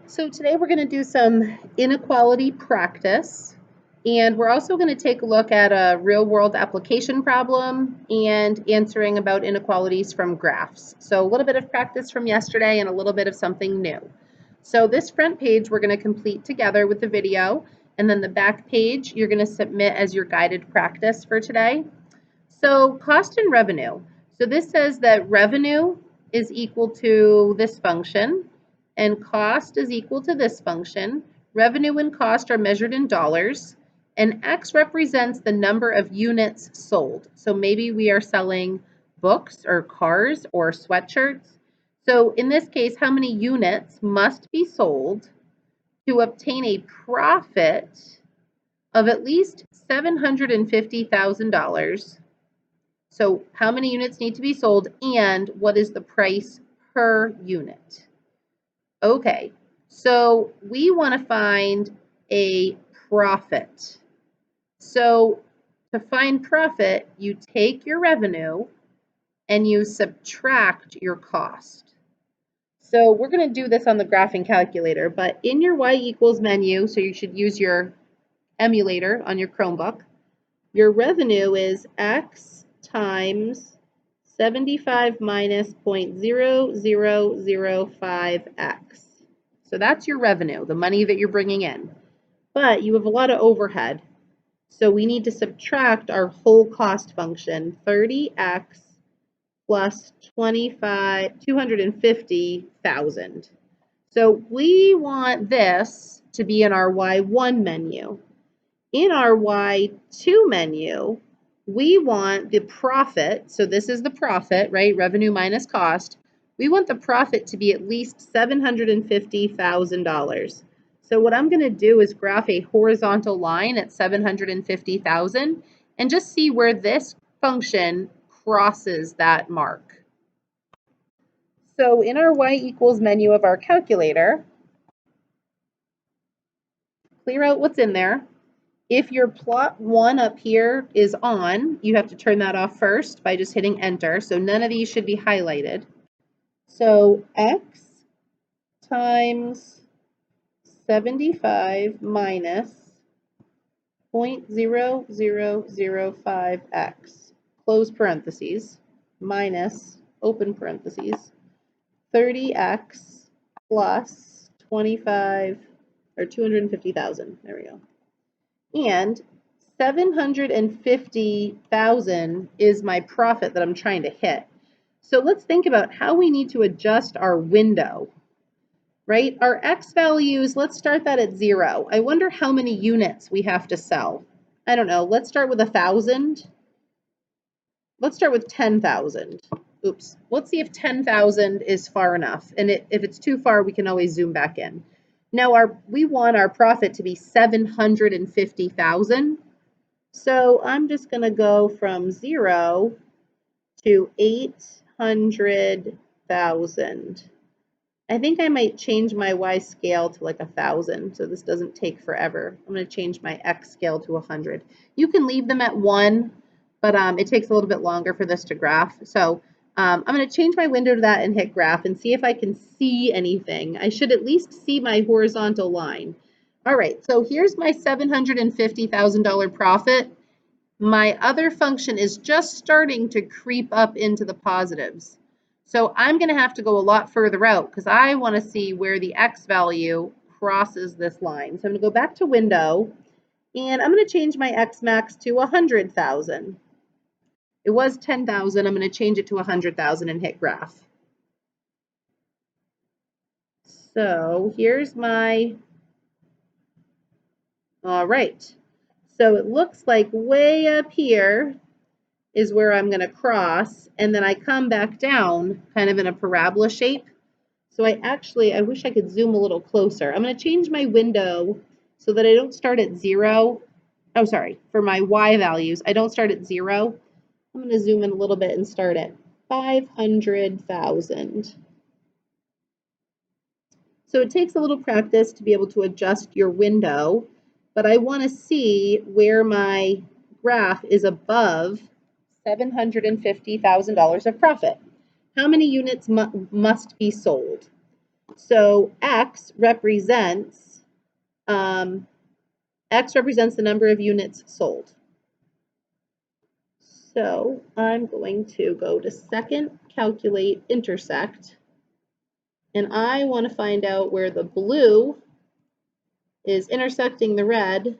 So today we're going to do some inequality practice, and we're also going to take a look at a real-world application problem and answering about inequalities from graphs. So a little bit of practice from yesterday and a little bit of something new. So this front page we're going to complete together with the video, and then the back page you're going to submit as your guided practice for today. So cost and revenue. So this says that revenue is equal to this function, and cost is equal to this function. Revenue and cost are measured in dollars, and X represents the number of units sold. So maybe we are selling books or cars or sweatshirts. So in this case, how many units must be sold to obtain a profit of at least $750,000? So how many units need to be sold, and what is the price per unit? Okay, so we want to find a profit. So to find profit, you take your revenue and you subtract your cost. So we're going to do this on the graphing calculator, but in your y equals menu, so you should use your emulator on your Chromebook, your revenue is X times 75 minus 0.0005x. So that's your revenue, the money that you're bringing in. But you have a lot of overhead. So we need to subtract our whole cost function, 30x plus 250,000. So we want this to be in our Y1 menu. In our Y2 menu, we want the profit, so this is the profit, right? Revenue minus cost. We want the profit to be at least $750,000. So what I'm going to do is graph a horizontal line at 750,000 and just see where this function crosses that mark. So in our y equals menu of our calculator, clear out what's in there. If your plot 1 up here is on, you have to turn that off first by just hitting enter. So none of these should be highlighted. So x times 75 minus 0.0005x, close parentheses, minus, open parentheses, 30x plus 25, or 250,000, there we go. And 750,000 is my profit that I'm trying to hit. So let's think about how we need to adjust our window, right? Our X values, let's start that at 0. I wonder how many units we have to sell. I don't know. Let's start with 1,000. Let's start with 10,000. Oops. Let's see if 10,000 is far enough. And if it's too far, we can always zoom back in. Now we want our profit to be 750,000. So I'm just going to go from 0 to 800,000. I think I might change my Y scale to like 1,000, so this doesn't take forever. I'm going to change my X scale to 100. You can leave them at 1, but it takes a little bit longer for this to graph. So I'm going to change my window to that and hit graph and see if I can see anything. I should at least see my horizontal line. All right, so here's my $750,000 profit. My other function is just starting to creep up into the positives. So I'm going to have to go a lot further out because I want to see where the X value crosses this line. So I'm going to go back to window, and I'm going to change my X max to 100,000. It was 10,000. I'm going to change it to 100,000 and hit graph. So here's my, all right. So it looks like way up here is where I'm going to cross, and then I come back down kind of in a parabola shape. So I wish I could zoom a little closer. I'm going to change my window so that I don't start at 0. Oh, sorry, for my Y values, I don't start at 0. I'm going to zoom in a little bit and start at 500,000. So it takes a little practice to be able to adjust your window, but I want to see where my graph is above $750,000 of profit. How many units must be sold? So X represents the number of units sold. So I'm going to go to second, calculate, intersect, and I want to find out where the blue is intersecting the red,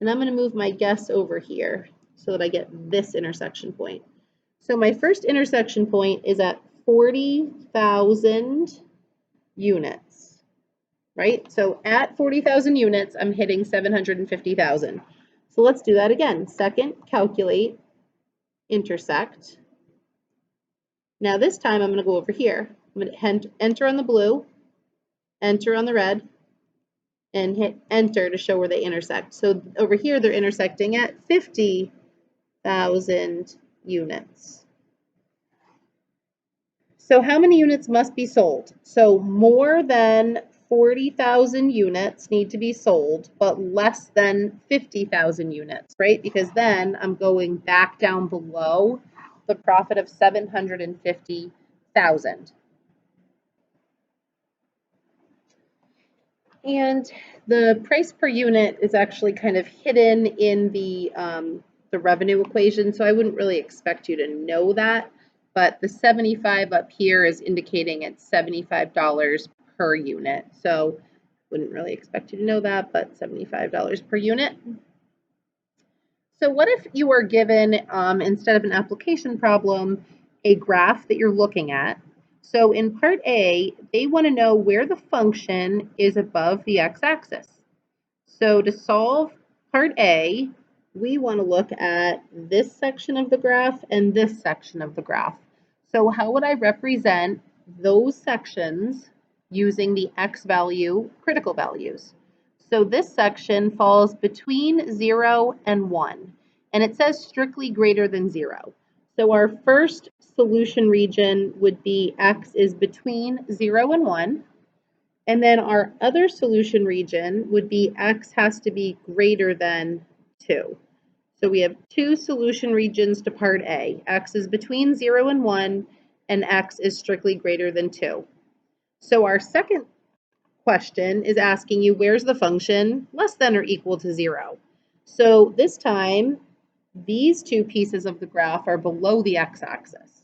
and I'm going to move my guess over here so that I get this intersection point. So my first intersection point is at 40,000 units, right? So at 40,000 units, I'm hitting 750,000. So let's do that again. Second, calculate, intersect. Now this time I'm going to go over here. I'm going to enter on the blue, enter on the red, and hit enter to show where they intersect. So over here they're intersecting at 50,000 units. So how many units must be sold? So more than 40,000 units need to be sold, but less than 50,000 units, right? Because then I'm going back down below the profit of 750,000. And the price per unit is actually kind of hidden in the revenue equation, so I wouldn't really expect you to know that. But the 75 up here is indicating it's $75 per unit. So wouldn't really expect you to know that, but $75 per unit. So what if you were given, instead of an application problem, a graph that you're looking at? So in part A, they want to know where the function is above the x-axis. So to solve part A, we want to look at this section of the graph and this section of the graph. So how would I represent those sections using the x value critical values? So this section falls between 0 and 1, and it says strictly greater than 0. So our first solution region would be x is between 0 and 1. And then our other solution region would be x has to be greater than 2. So we have two solution regions to part A. X is between 0 and 1, and x is strictly greater than 2. So our second question is asking you, where's the function less than or equal to 0? So this time, these two pieces of the graph are below the x-axis.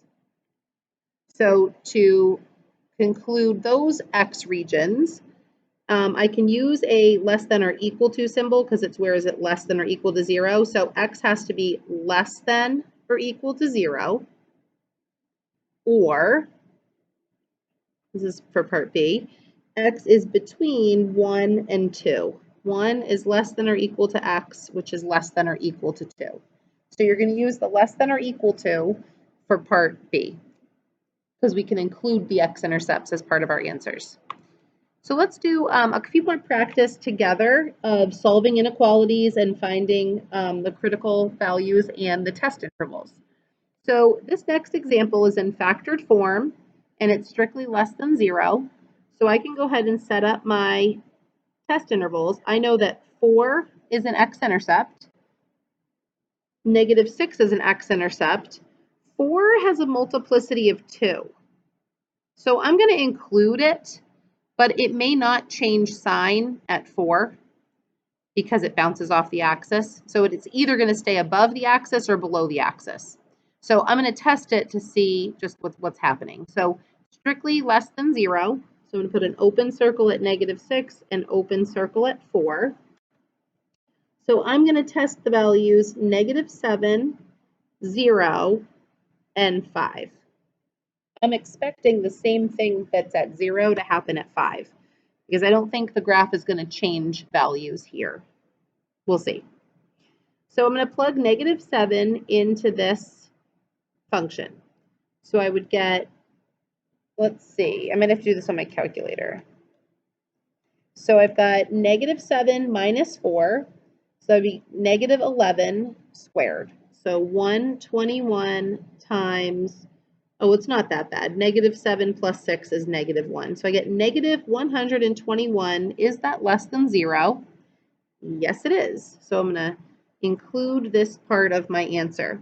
So to conclude those x regions, I can use a less than or equal to symbol because it's where is it less than or equal to 0. So x has to be less than or equal to 0, or, this is for part B, x is between 1 and 2. 1 is less than or equal to x, which is less than or equal to 2. So you're going to use the less than or equal to for part B, because we can include the x-intercepts as part of our answers. So let's do a few more practice together of solving inequalities and finding the critical values and the test intervals. So this next example is in factored form, and it's strictly less than 0. So I can go ahead and set up my test intervals. I know that 4 is an x-intercept, -6 is an x-intercept. 4 has a multiplicity of 2. So I'm going to include it, but it may not change sign at 4 because it bounces off the axis. So it's either going to stay above the axis or below the axis. So I'm going to test it to see just what's happening. So strictly less than 0. So I'm going to put an open circle at -6 and open circle at 4. So I'm going to test the values -7, 0, and 5. I'm expecting the same thing that's at 0 to happen at 5, because I don't think the graph is going to change values here. We'll see. So I'm going to plug -7 into this function. So I would get, let's see, I'm going to have to do this on my calculator. So I've got -7 minus 4, so that would be -11 squared. So 121 times, oh, it's not that bad. -7 plus 6 is -1. So I get -121. Is that less than 0? Yes, it is. So I'm going to include this part of my answer.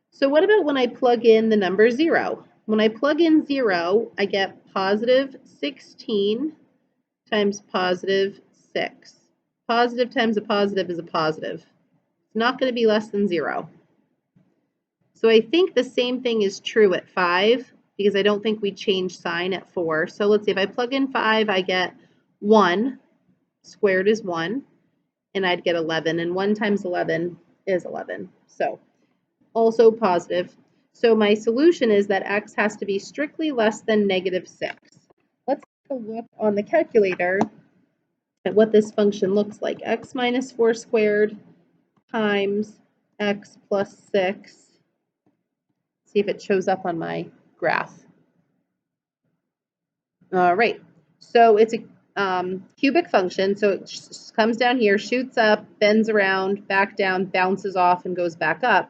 So what about when I plug in the number 0? When I plug in 0, I get positive 16 times positive 6. Positive times a positive is a positive. It's not going to be less than 0. So I think the same thing is true at 5, because I don't think we change sign at 4. So let's see, if I plug in 5, I get 1 squared is 1, and I'd get 11, and 1 times 11 is 11. So also positive. So my solution is that x has to be strictly less than negative 6. Let's take a look on the calculator at what this function looks like. X minus 4 squared times x plus 6. See if it shows up on my graph. All right, so it's a cubic function, so it comes down here, shoots up, bends around, back down, bounces off, and goes back up.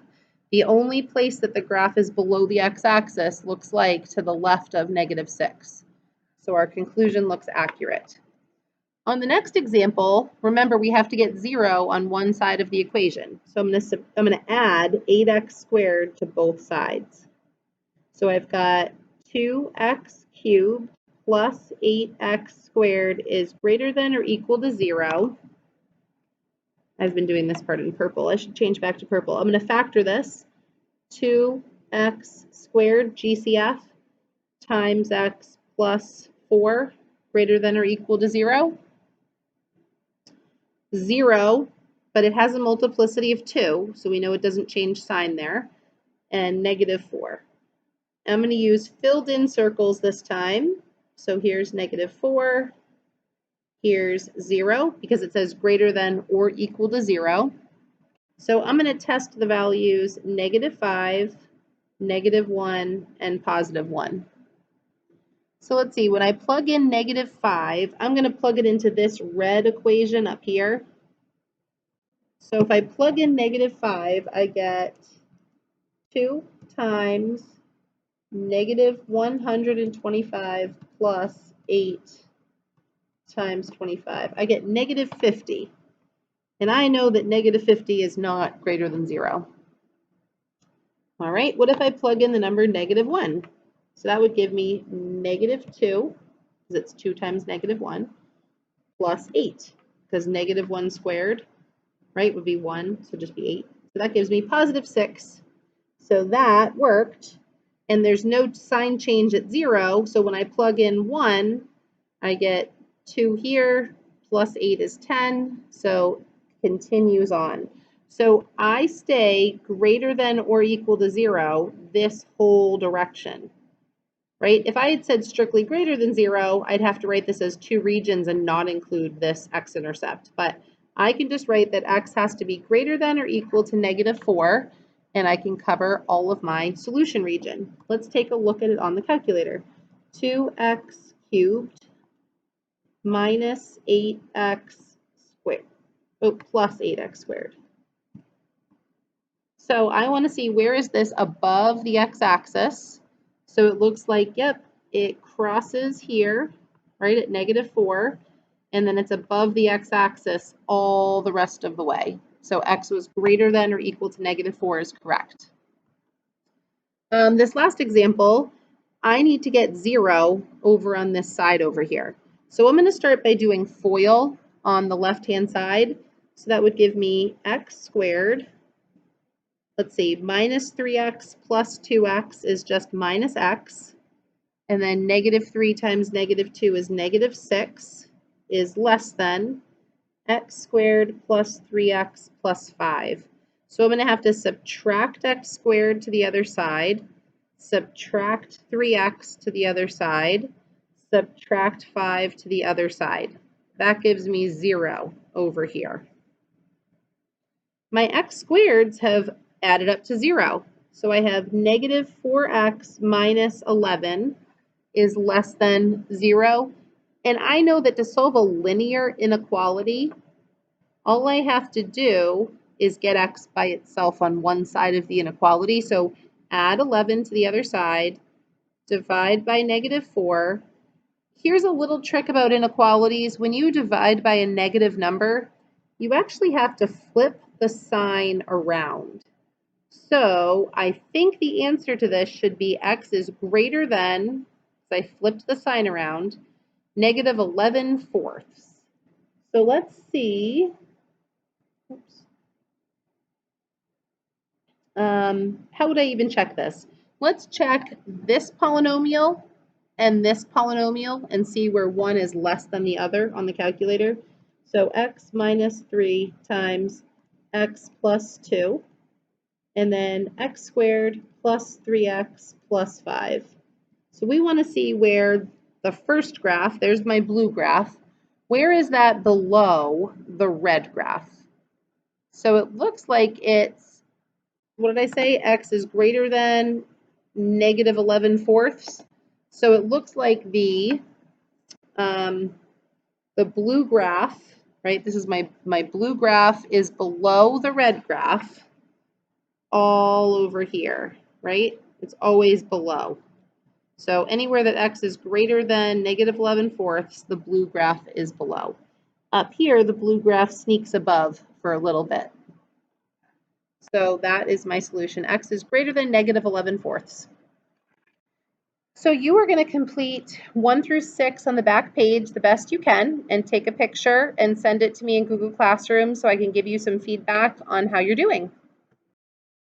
The only place that the graph is below the x-axis looks like to the left of negative 6. So our conclusion looks accurate. On the next example, remember we have to get 0 on one side of the equation. So I'm going to add 8x squared to both sides. So I've got 2x cubed plus 8x squared is greater than or equal to 0. I've been doing this part in purple. I should change back to purple. I'm going to factor this. 2x squared GCF times x plus 4 greater than or equal to 0. 0, but it has a multiplicity of 2, so we know it doesn't change sign there, and negative 4. I'm going to use filled in circles this time. So here's negative 4, here's 0, because it says greater than or equal to 0. So I'm going to test the values negative 5, negative 1, and positive 1. So let's see, when I plug in negative 5, I'm going to plug it into this red equation up here. So if I plug in negative 5, I get 2 times negative 125 plus 8 times 25. I get negative 50. And I know that negative 50 is not greater than 0. All right, what if I plug in the number negative 1? So that would give me negative 2, because it's 2 times negative 1, plus 8, because negative 1 squared, right, would be 1, so just be 8. So that gives me positive 6. So that worked. And there's no sign change at 0, so when I plug in 1, I get 2 here, plus 8 is 10, so continues on. So I stay greater than or equal to 0 this whole direction, right? If I had said strictly greater than 0, I'd have to write this as 2 regions and not include this x-intercept. But I can just write that x has to be greater than or equal to negative 4, and I can cover all of my solution region. Let's take a look at it on the calculator. 2x cubed minus 8x squared, plus 8x squared. So I want to see, where is this above the x-axis? So it looks like, yep, it crosses here, right, at negative 4, and then it's above the x-axis all the rest of the way. So x was greater than or equal to negative 4 is correct. This last example, I need to get 0 over on this side over here. So I'm going to start by doing FOIL on the left-hand side. So that would give me x squared. Let's see, minus 3x plus 2x is just minus x. And then negative 3 times negative 2 is negative 6 is less than x squared plus 3x plus 5. So I'm going to have to subtract x squared to the other side, subtract 3x to the other side, subtract 5 to the other side. That gives me 0 over here. My x squareds have added up to 0. So I have negative 4x minus 11 is less than 0. And I know that to solve a linear inequality, all I have to do is get x by itself on one side of the inequality. So add 11 to the other side, divide by negative 4. Here's a little trick about inequalities. When you divide by a negative number, you actually have to flip the sign around. So I think the answer to this should be x is greater than, so I flipped the sign around, negative 11/4. So let's see. Oops. How would I even check this? Let's check this polynomial and this polynomial and see where one is less than the other on the calculator. So x minus 3 times x plus 2, and then x squared plus 3x plus 5. So we want to see where the first graph, there's my blue graph, where is that below the red graph? So it looks like it's, what did I say? X is greater than negative 11/4. So it looks like the blue graph, right? This is my blue graph is below the red graph all over here, right? It's always below. So anywhere that x is greater than negative 11/4, the blue graph is below. Up here, the blue graph sneaks above for a little bit. So that is my solution. X is greater than negative 11/4. So you are going to complete 1 through 6 on the back page the best you can and take a picture and send it to me in Google Classroom so I can give you some feedback on how you're doing.